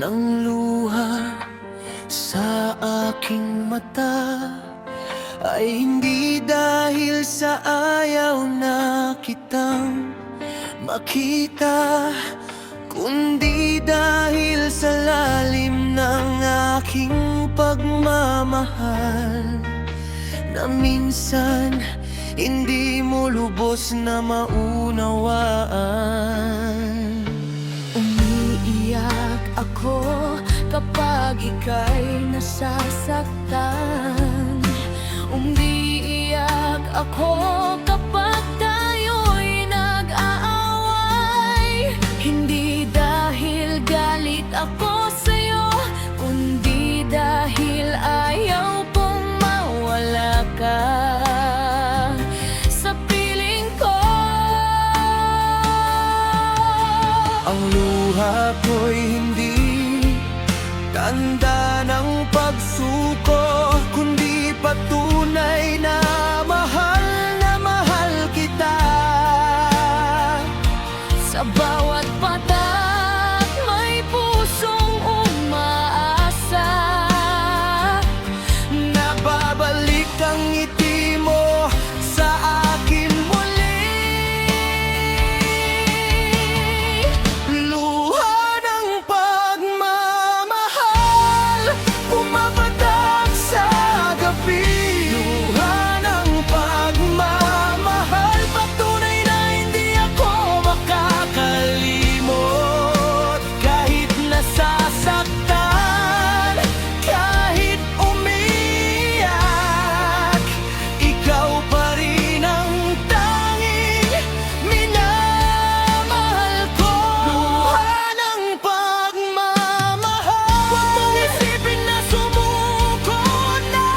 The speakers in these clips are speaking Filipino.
ng luha sa aking mata ay hindi dahil sa ayaw na kitang makita, kundi dahil sa lalim ng aking pagmamahal na minsan hindi mo lubos na maunawaan. Umiiyak ako kapag ika'y nasasaktan. Umiiyak ako kapag tayo'y nag-aaway. Hindi dahil galit ako sa'yo, kundi dahil ayaw pong mawala ka sa piling ko. Ang luha ko'y hindi tanda ng pagsuko, kundi patunay na mahal kita. Sa bawat patak may pusong umaasa, Nababalik ang ngiti mo sa akin muli. Luha ng pagmamahal, pumapatak sa gabi. Luha ng pagmamahal, patunay na hindi ako makakalimot. Kahit nasasaktan, kahit umiyak, ikaw pa rin ang tanging minamahal ko. Luha ng pagmamahal, huwag mong isipin na sumuko na.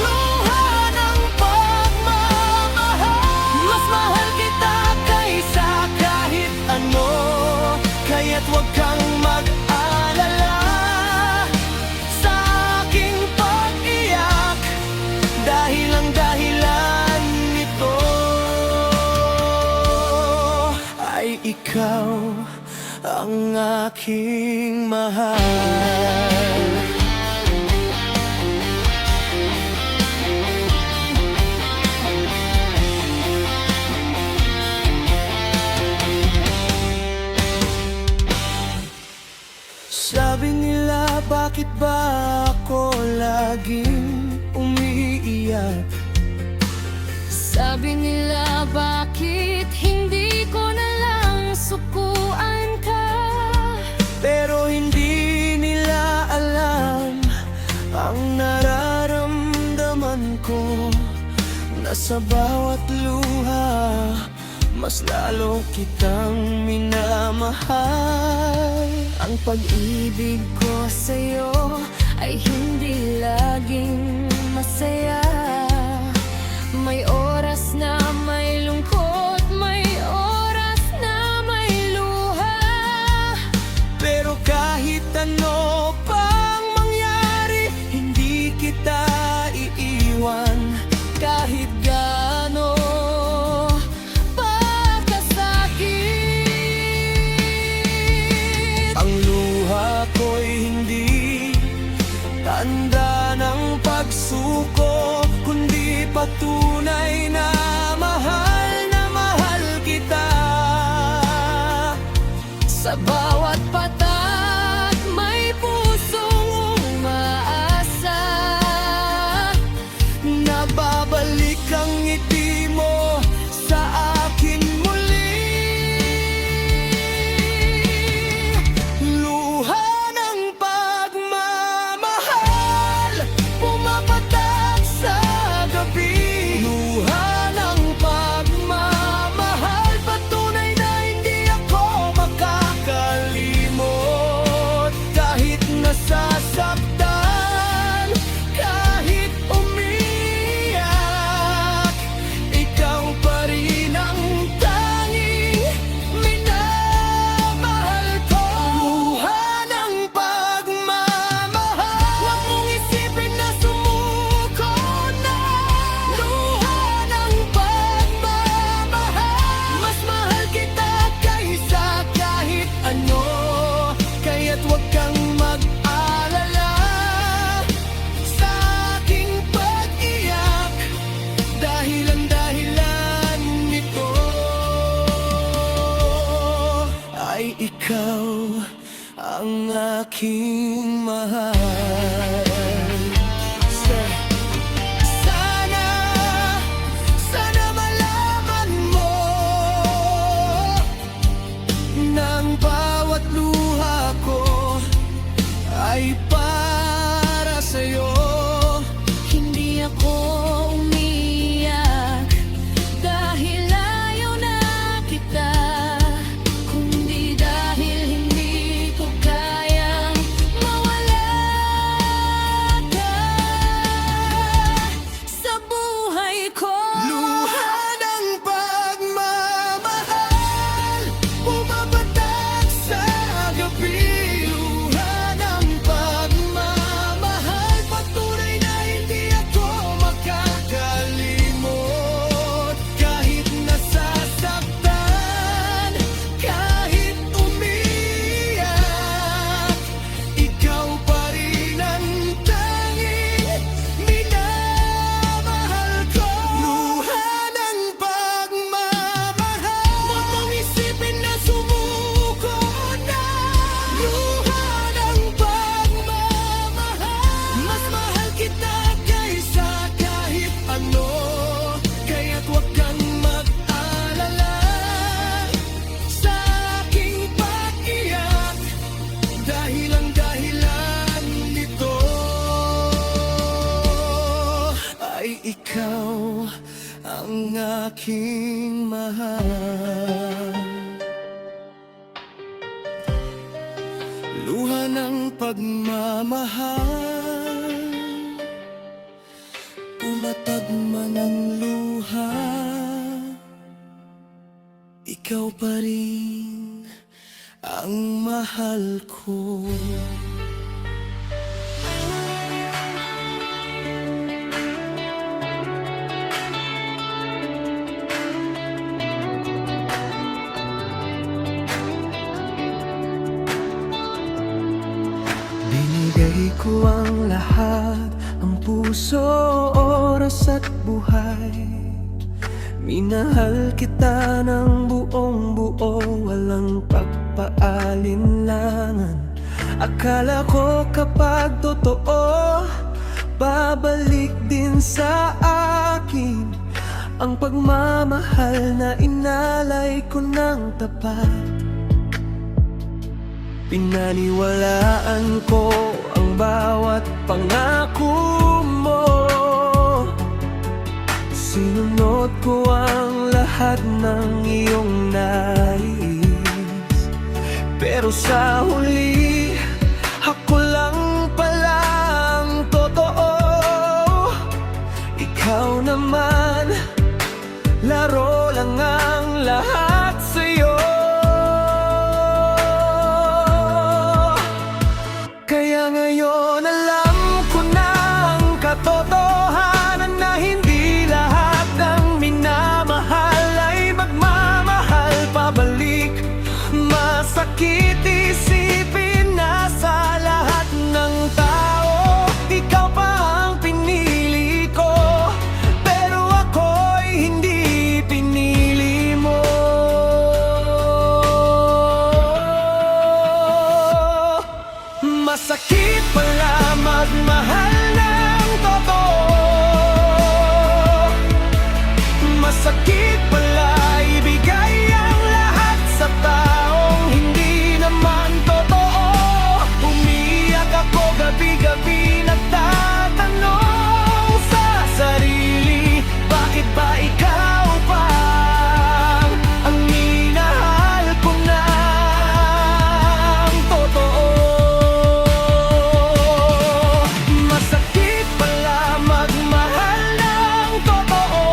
Luha ng pagmamahal, mas mahal kita kaysa kahit ano. Kaya't huwag kang mag-alala sa aking pag-iyak, dahil ang dahilan nito ay ikaw ang aking mahal. Sabi nila, bakit ba ako laging umiiyak? sabi nila bakit hindi ko na lang sukuan ka. Pero hindi nila alam ang nararamdaman ko, na sa bawat luha mas lalo kitang minamahal. Ang pag-ibig ko sa'yo ay hindi laging masaya. May oras na may lungkot, may oras na may luha. Pero kahit ano pang mangyari, hindi kita iiwan. Kahit gaano pa kasakit, Ang luha ko'y hindi tanda ng pagsuko, kundi patunay na mahal kita. sa bawat patak may pusong umaasa. Nababalik ang ngiti mo sa akin muli. Luha ng pagmamahal, pumapatak sa gabi. Luha ng pagmamahal, patunay na hindi ako makakalimot. Kahit nasasaktan, kahit umiyak, aking mahal. Sana, sana malaman mo nang bawat luha ko ay para sa'yo. Hindi ako umiyak dahil ayaw na kita, kundi dahil hindi ko kayang mawala ka sa buhay ko. Luha ng pagmamahal, bumabatak sa gabi. Luha ng pagmamahal, patunay na hindi ako makakalimot. Kahit nasasaktan, kahit umiyak, ikaw pa rin ang tanging minamahal ko. Luha ng pagmamahal, huwag mong isipin na sumuko na. Luha ng pagmamahal, mas mahal kita kaysa kahit ano. Kaya't huwag kang mag-alala sa aking pag-iyak, dahil ang dahilan nito ay ikaw ang aking mahal. Luha ng pagmamahal, pumatag man ang luha, ikaw pa rin ang mahal ko. Binigay ko ang lahat, ang puso, oras at buhay. Minahal kita ng buong buo, walang pagpaalinlangan. Akala ko kapag totoo, babalik din sa akin ang pagmamahal na inalay ko ng tapat. Pinaniwalaan ko ang bawat pangako mo, sinunod ko ang lahat ng iyong nais. Pero sa huli, ako lang pala ang totoo. Ikaw naman, laro lang ang lahat sa'yo. Kaya ngayon alam ko na ang katotohanan na hindi lahat ng minamahal ay magmamahal pabalik. Masakit isipin na sa lahat ng tao ikaw pa ang pinili ko, pero ako'y hindi pinili mo. Masakit pala magmahal ng totoo. Masakit pala ibigay ang lahat sa taong hindi naman totoo. Umiyak ako gabi-gabi, nagtatanong sa sarili, bakit ba ikaw pa ang minahal ko ng totoo? Masakit pala magmahal ng totoo.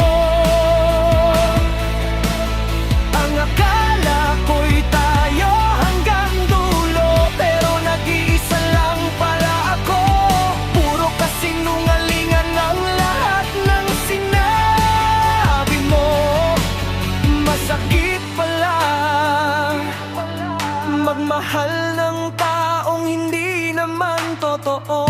Ang akala ko'y tayo hanggang dulo, pero nag-iisa lang pala ako. Puro kasinungalingan ang lahat ng sinabi mo. Masakit pala magmahal ng taong hindi naman totoo.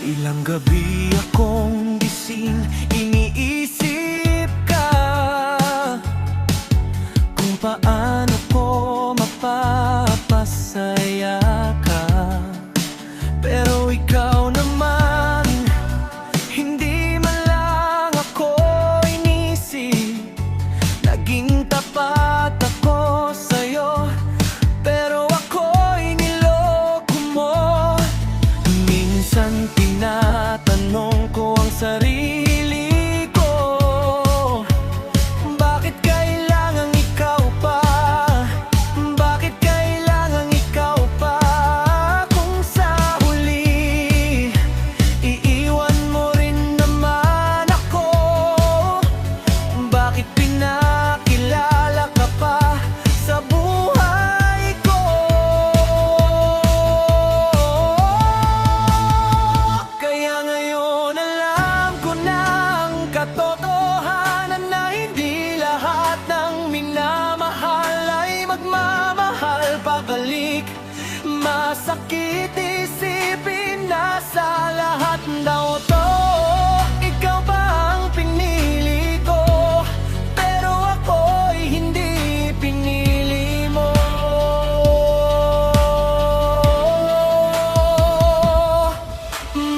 Ilang gabi akong gising, iniisip ka.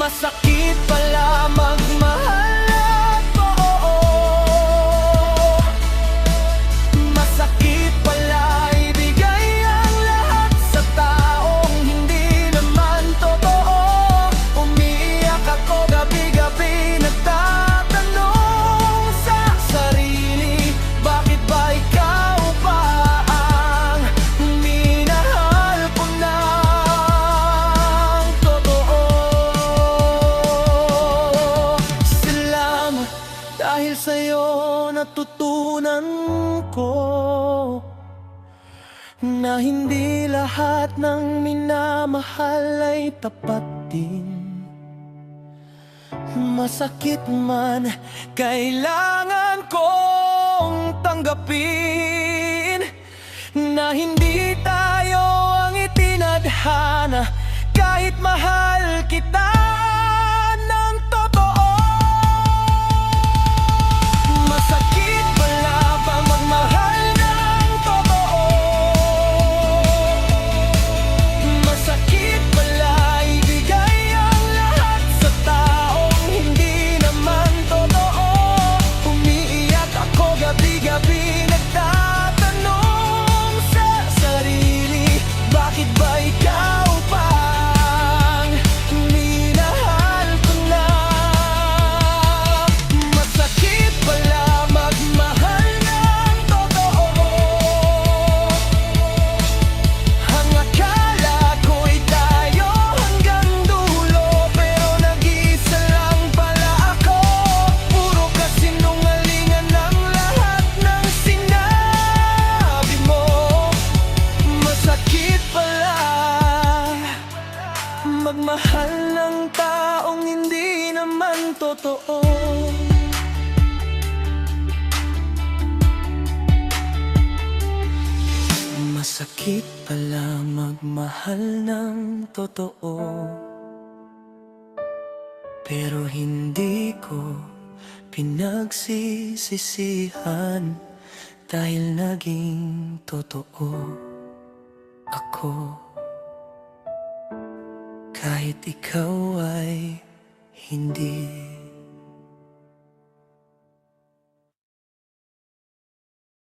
Masakit pala magmahal na totoo. Masakit pala ibigay ang lahat sa taong hindi naman totoo. Umiiyak ako gabi-gabi, nagtatanong sa sarili, bakit ba ikaw pa ang minahal ko ng totoo? Salamat dahil sa'yo natutunan ko na hindi lahat ng minamahal ay tapat din. Masakit man, kailangan kong tanggapin na hindi tayo ang itinadhana kahit mahal kita ng totoo. Masakit pala ba magmahal ng totoo? Masakit pala ibigay ang lahat sa taong hindi naman totoo. Umiiyak ako gabi-gabi, nagtatanong sa sarili, bakit ba ikaw pa ang minahal ko na? Masakit pala magmahal ng totoo. Ang akala ko'y tayo hanggang dulo, pero nag-iisa lang pala ako. Puro kasinungalingan ang lahat ng sinabi mo. Masakit pala magmahal ng taong hindi naman totoo. Masakit pala magmahal ng totoo, pero hindi ko pinagsisisihan dahil naging totoo ako. Kahit ikaw ay hindi.